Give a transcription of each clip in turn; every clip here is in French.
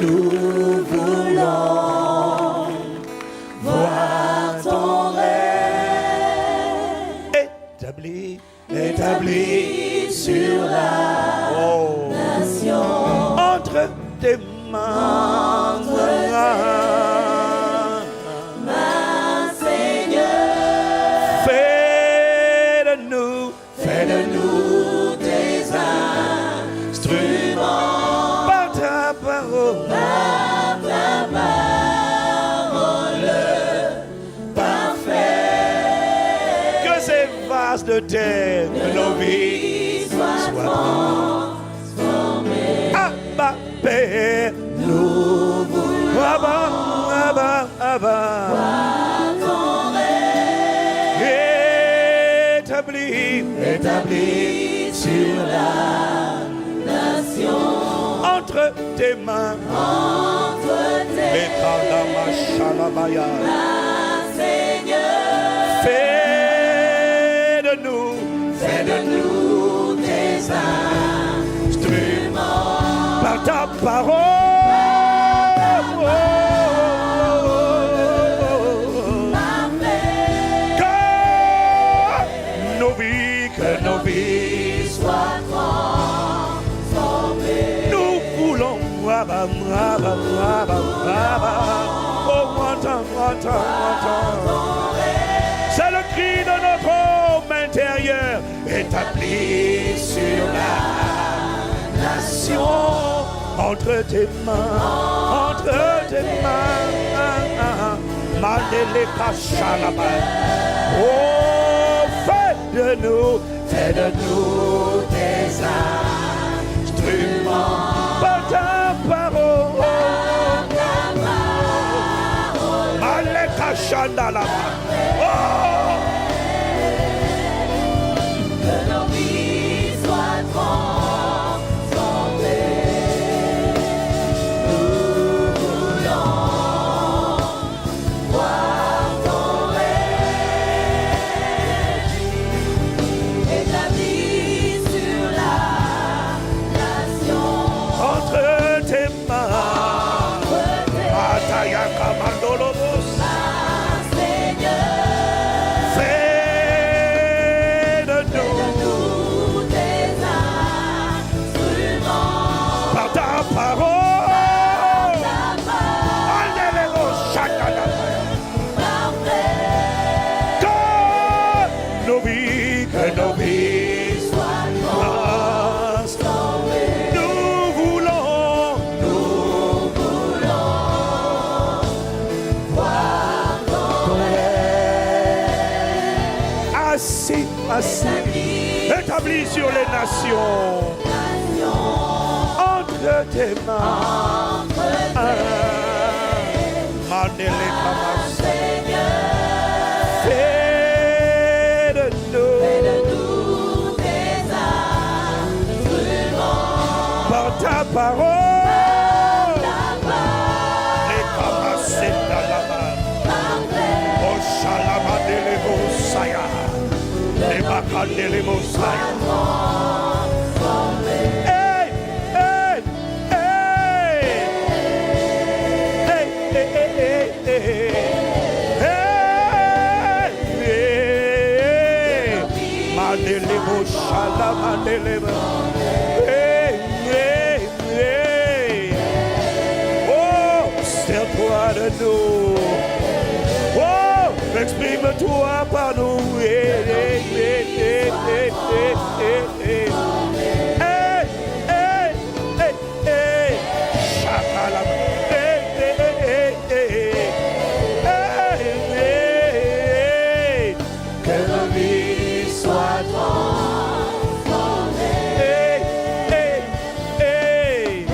nous voulons voir ton règne établi sur la nation. Entre tes mains, Seigneur, fais de nous tes instruments par ta parole, parfaite. Que ces vases de terre, que nos vies soient transformées. Abba, Père, nous voulons Abba. Établi sur la nation. Entre tes mains, Seigneur, fais de nous tes instruments par ta parole. Que nos vies soient transformées. Nous voulons c'est le cri de notre homme intérieur, établi sur la nation. Entre tes mains, Mandeleka Shalaba. Oh, fais de nous tes instruments par ta parole. Maleka Shandalaba. Oh! Que nos vies soient transformées. Nous voulons voir ton règne établi sur la nation. Entre tes mains, Atayaka Mandolobos. Seigneur, fais de nous tes instruments par ta parole. Que nos vies soient transformées. Nous voulons voir ton règne assis, établi sur les nations. Entre tes mains, Seigneur, fais de nous tes instruments par ta parole. Les capacités de la main. Oh, Shalama de l'Ebosaya. Les Bacal de l'Ebosaya. Hey, hey, hey. Hey, hey, hey, hey, hey. Madelebo Shalama Delebo. Hey, hey, hey. Oh, sers-toi de nous. Oh, exprime-toi par nous. Hey, hey, hey, hey, hey, hey, hey. Hey, hey, hey, hey. Shakalama. Hey, hey, hey, hey, hey. Hey, hey, hey. Que la vie soit transformée. Hey, hey, hey.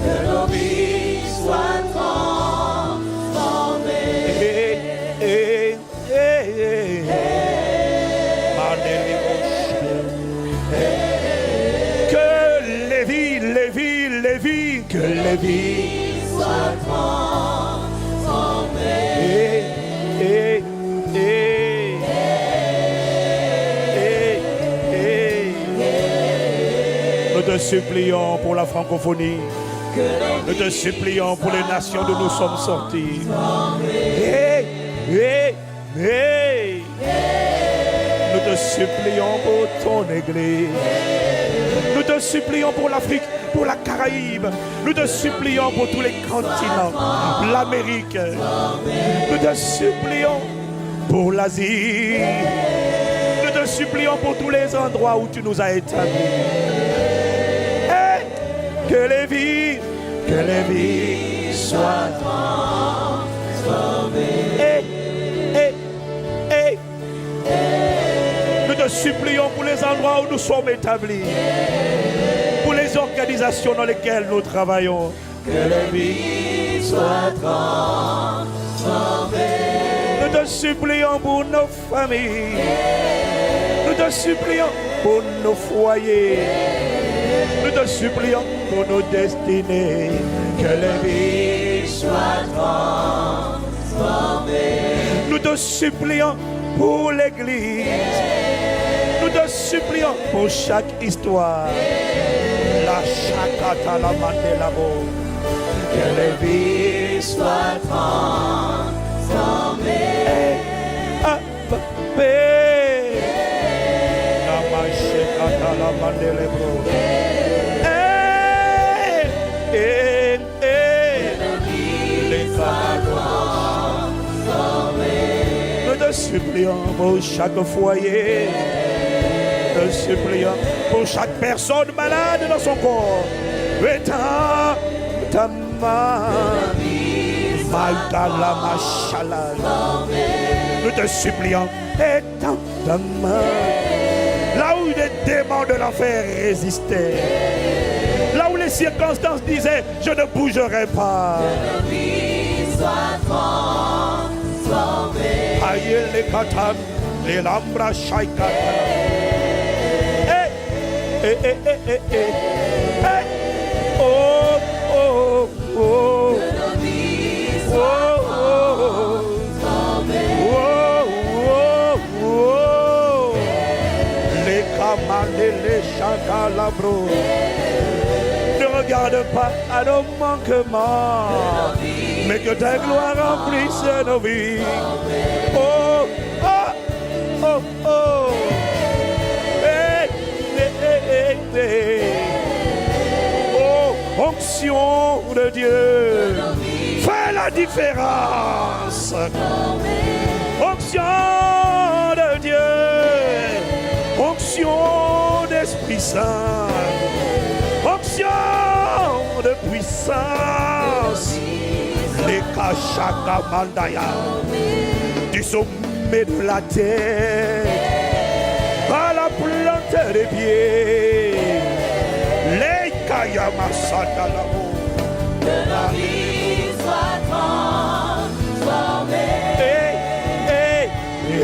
Que nos vies soient transformées. Hey, hey, hey, hey. Que les vies soient transformées. Hey, hey, hey. te supplions pour la francophonie. Nous te supplions pour les nations d'où nous sommes sortis. Hey, hey, hey. Nous te supplions pour ton Église. Nous te supplions pour l'Afrique, pour la Caraïbe. Nous te supplions pour tous les continents. L'Amérique. Nous te supplions pour l'Asie. Nous te supplions pour tous les endroits où tu nous as établis. Et que les vies soient transformées. Nous te supplions pour les endroits où nous sommes établis, pour les organisations dans lesquelles nous travaillons. Que les vies soient transformées. Nous te supplions pour nos familles. Nous te supplions pour nos foyers. Nous te supplions pour nos destinées. Que les vies soient transformées. Nous te supplions pour l'Église. Nous te supplions pour chaque histoire. La chakata la mandelabo. Que les vies soient transformées. La machekata la mandelebo. Nous te supplions pour chaque foyer. Nous te supplions pour chaque personne malade dans son corps. Nous te supplions. Là où les démons de l'enfer résistaient. Là où les circonstances disaient, je ne bougerai pas. Que nos vies soient transformées. Aïe les katam, les lambras shaikata. Oh, oh, oh. Que nos vies soient transformées. Oh, oh, oh. Les kamans et les chakalabros. Regarde pas à nos manquements, mais que ta gloire remplisse nos vies. Oh, oh, oh, oh. Hey, hey, hey, hey. Oh, onction de Dieu, fais la différence. Onction de Dieu, onction d'Esprit Saint. Onction de puissance, les Kachaka Mandaya, du sommet de la terre à la plante des pieds, les Kayamasata l'amour. Que la vie soit transformée. Hey, hey,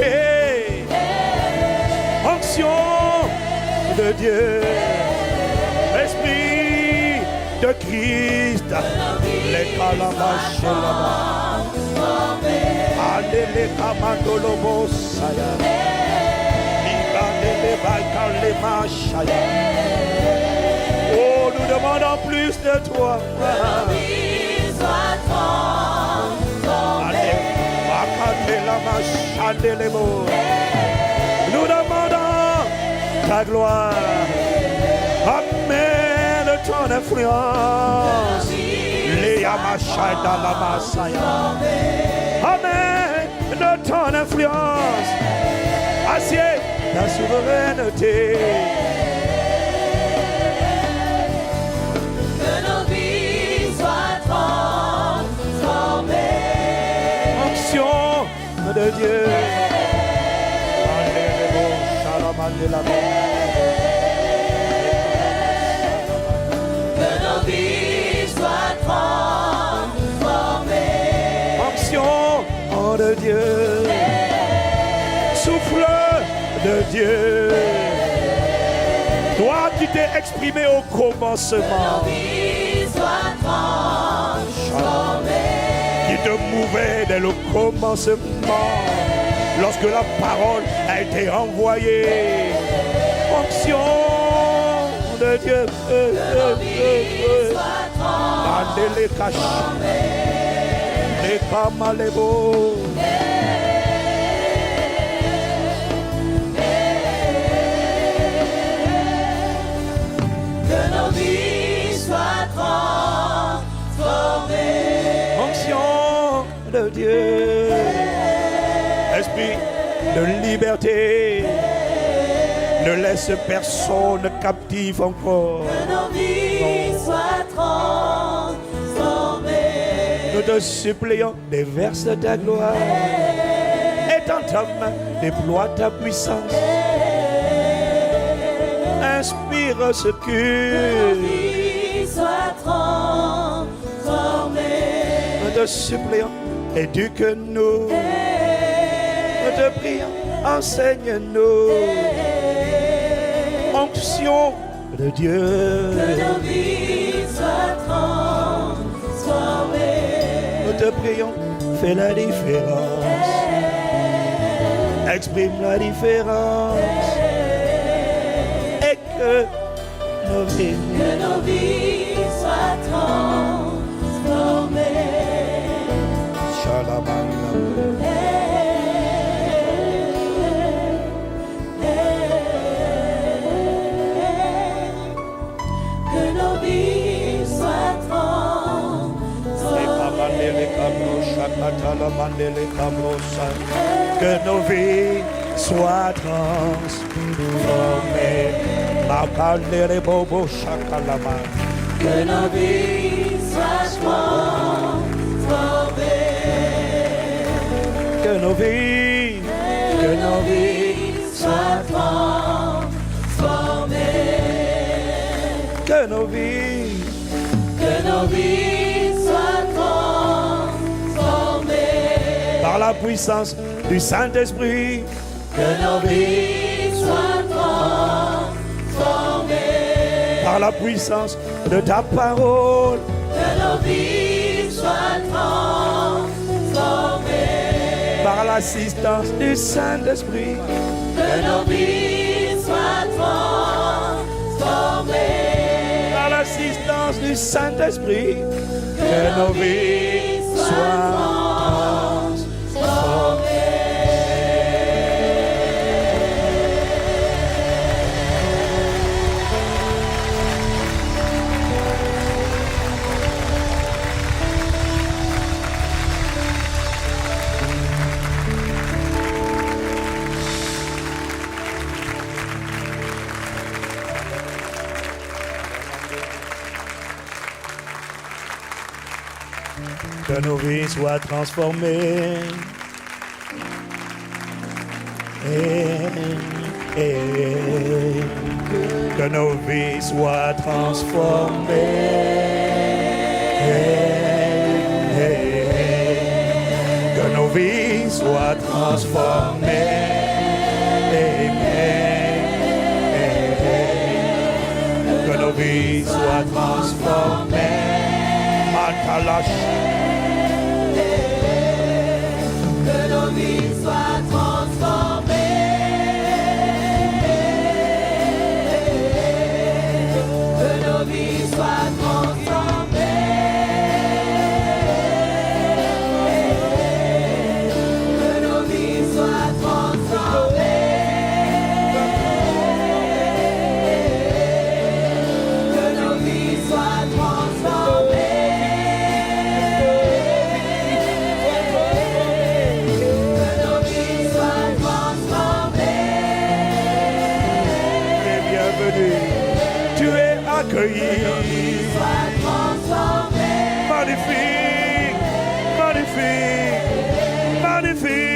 hey. Onction de Dieu. Esprit de Christ, les calamaches là-bas, allez les camandolobosaya, les balcans les machaya. Oh, nous demandons plus de toi. Allez, bacandé la machade les mots. Nous demandons ta gloire. Amen de ton influence. Les Yamashada la Masaya. Amen de ton influence. Assieds ta souveraineté. Que nos vies soient transformées. Onction de Dieu. Alléluia. Shalom, alléluia. Onction de Dieu, souffle de Dieu. Toi qui t'es exprimé au commencement, qui te mouvait dès le commencement, lorsque la parole a été envoyée. Onction de de Dieu. Que nos vies soient transformées. Les Kamalebo. Que nos vies soient transformées. Onction de Dieu. Esprit de liberté. Ne laisse personne captive encore. Que nos vies soient transformées. Nous te supplions, déverse ta gloire. Et dans ta main, déploie ta puissance. Inspire ce Que culte. nos vies soient transformées. Nous te supplions, éduque-nous. Nous te prions, enseigne-nous. Onction de Dieu. Que nos vies soient transformées. Nous te prions, fais la différence. Exprime la différence. Et que nos vies soient transformées. Shalom. Que nos vies soient transformées. Que nos vies soient transformées. Que nos vies soient transformées. Que nos vies soient transformées. Que nos vies soient transformées. par la puissance du Saint-Esprit. Que nos vies soient transformées. Par la puissance de ta parole. Que nos vies soient transformées. Par l'assistance du Saint-Esprit. Que nos vies soient transformées. Par l'assistance du Saint-Esprit. Que nos vies soient transformées. Que nos vies soient transformées. Que nos vies soient transformées. Que nos vies soient transformées. Que nos vies soient transformées. Matalash. Que nos vies soient transformées. Que nos vies soient transformées. Que nos vies soient transformées. Que nos vies soient Tu es accueilli. Magnifique, magnifique, magnifique.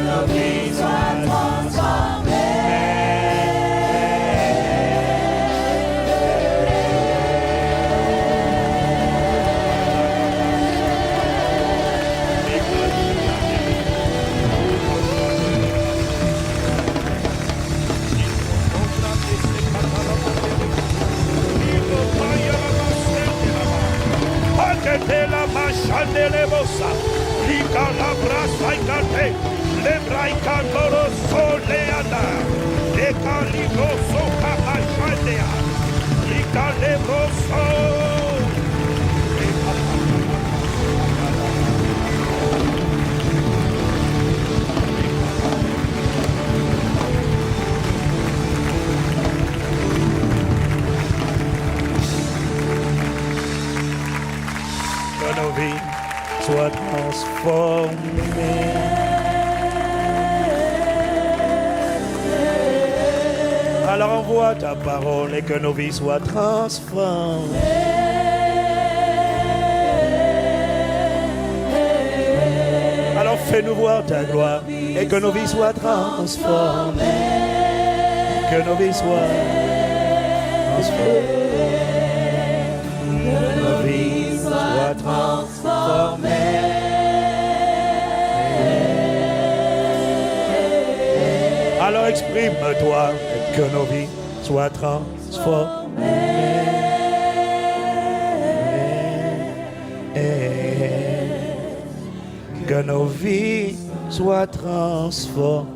nos vies soient Pakete la machande le bossa, lika la brasa ikate, le braika loro soleana, leka libro soka machandea, lika le broso. Que nos vies soient transformées. Alors envoie ta parole et que nos vies soient transformées. Alors fais-nous voir ta gloire et que nos vies soient transformées. Que nos vies soient transformées. Que nos vies soient transformées. Alors exprime-toi et que nos vies soient transformées. Que nos vies soient transformées.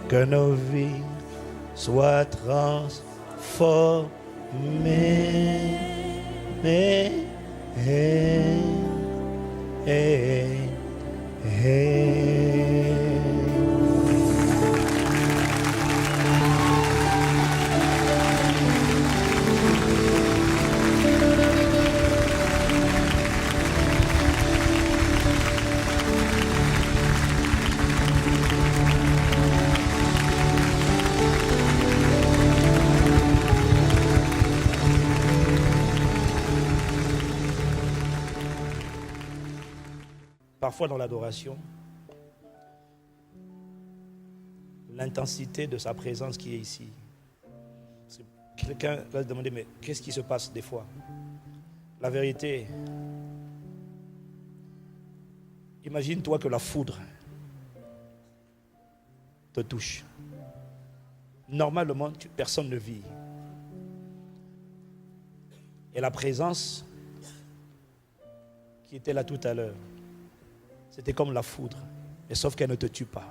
Que nos vies soient transformées. Parfois dans l'adoration, l'intensité de sa présence qui est ici. Quelqu'un va se demander, mais qu'est-ce qui se passe des fois? La vérité, imagine-toi que la foudre te touche. Normalement, personne ne vit. Et la présence qui était là tout à l'heure, c'était comme la foudre, mais sauf qu'elle ne te tue pas.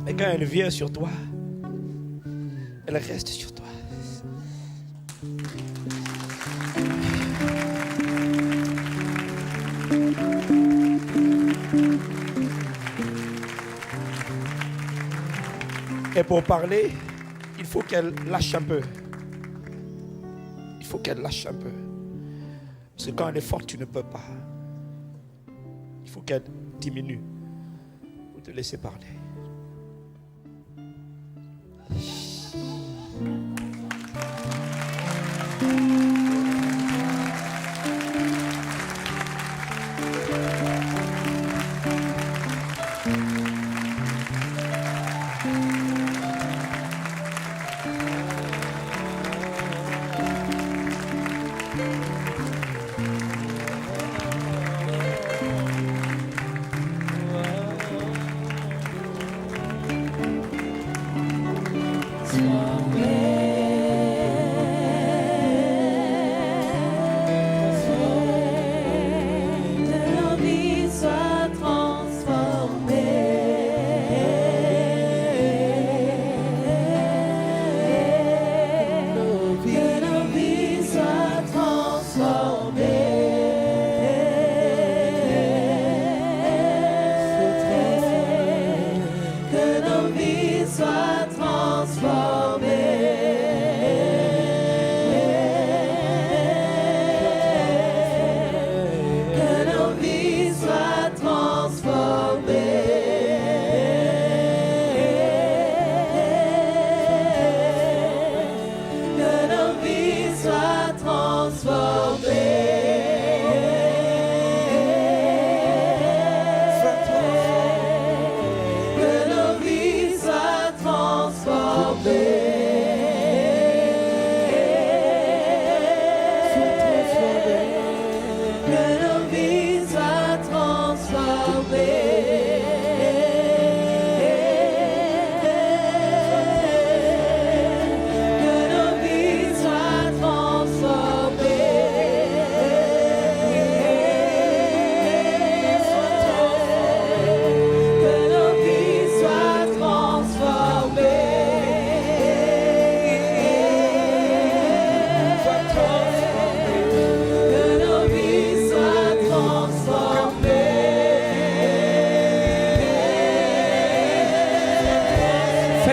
Et quand elle vient sur toi, elle reste sur toi. Et pour parler, il faut qu'elle lâche un peu. Il faut qu'elle lâche un peu. Parce que quand elle est forte, tu ne peux pas. Il faut qu'elle diminue pour te laisser parler.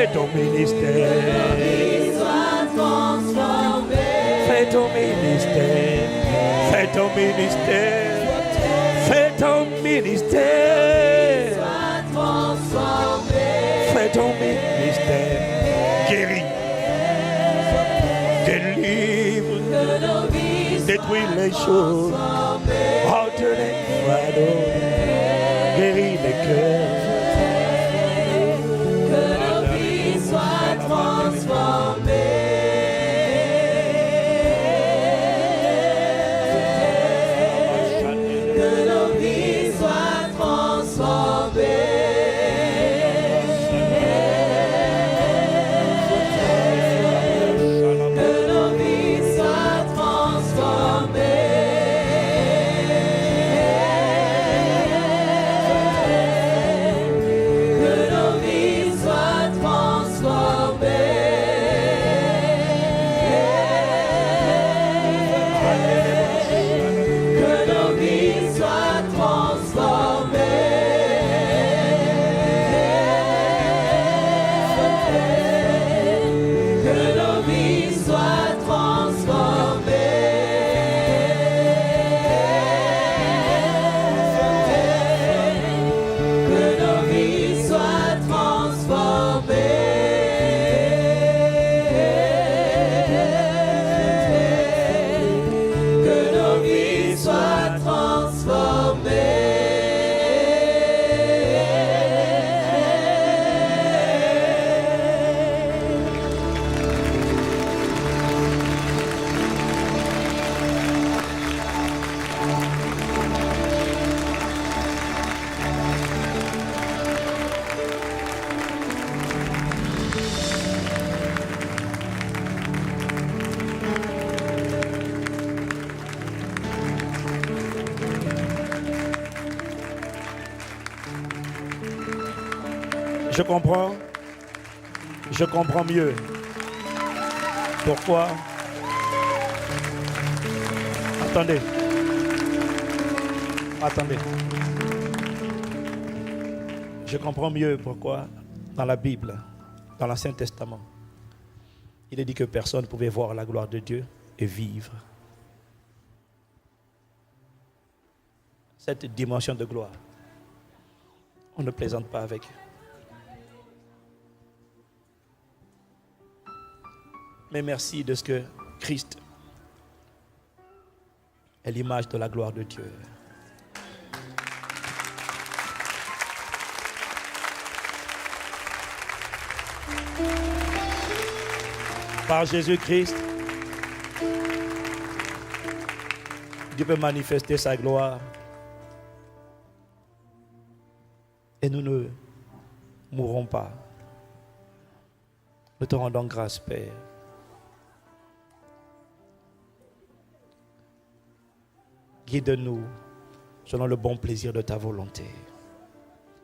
Fais ton ministère. Sois transformé. Fais ton ministère. Fais ton ministère. Fais ton ministère. Sois transformé. Fais ton ministère. Guéris. Délivre. Que nos vies Détruis les choses. Alter les fardeaux. Guéris les cœurs. Que nos vies soient transformées. Que nos vies soient transformées. Que nos vies soient transformées. Que nos vies soient transformées. Que nos vies soient transformées. Que nos vies soient transformées. Que nos vies soient transformées. Que nos vies soient transformées. Je comprends mieux. Pourquoi? Attendez. Je comprends mieux pourquoi dans la Bible, dans l'Ancien Testament, il est dit que personne ne pouvait voir la gloire de Dieu et vivre. Cette dimension de gloire, on ne plaisante pas avec. Mais merci de ce que Christ est l'image de la gloire de Dieu. Par Jésus-Christ, Dieu peut manifester sa gloire. Et nous ne mourrons pas. Nous te rendons grâce, Père. Guide-nous selon le bon plaisir de ta volonté.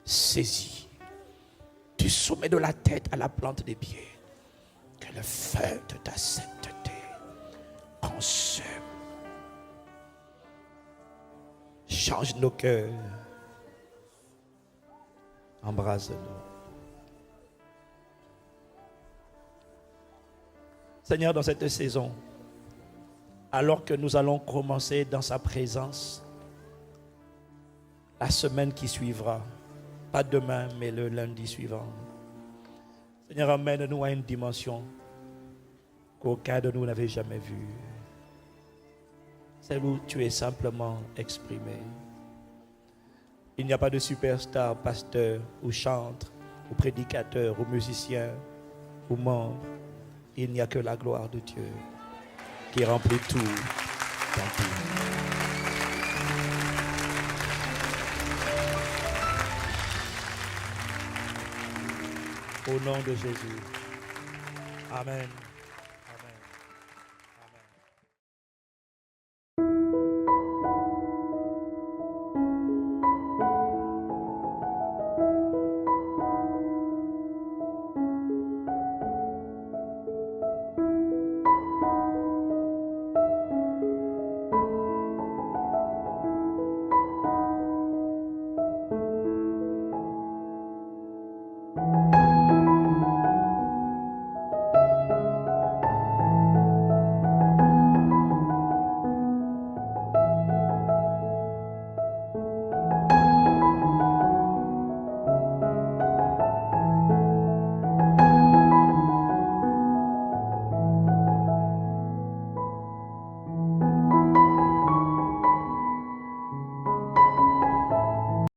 Saisis du sommet de la tête à la plante des pieds. Que le feu de ta sainteté consume. Change nos cœurs. Embrase-nous. Seigneur, dans cette saison, alors que nous allons commencer dans sa présence, la semaine qui suivra, pas demain, mais le lundi suivant. Seigneur, amène-nous à une dimension qu'aucun de nous n'avait jamais vue. Celle où tu es simplement exprimé. Il n'y a pas de superstar, pasteur, ou chantre, ou prédicateur, ou musicien, ou membre. Il n'y a que la gloire de Dieu qui remplit tout dans tout. Au nom de Jésus. Amen.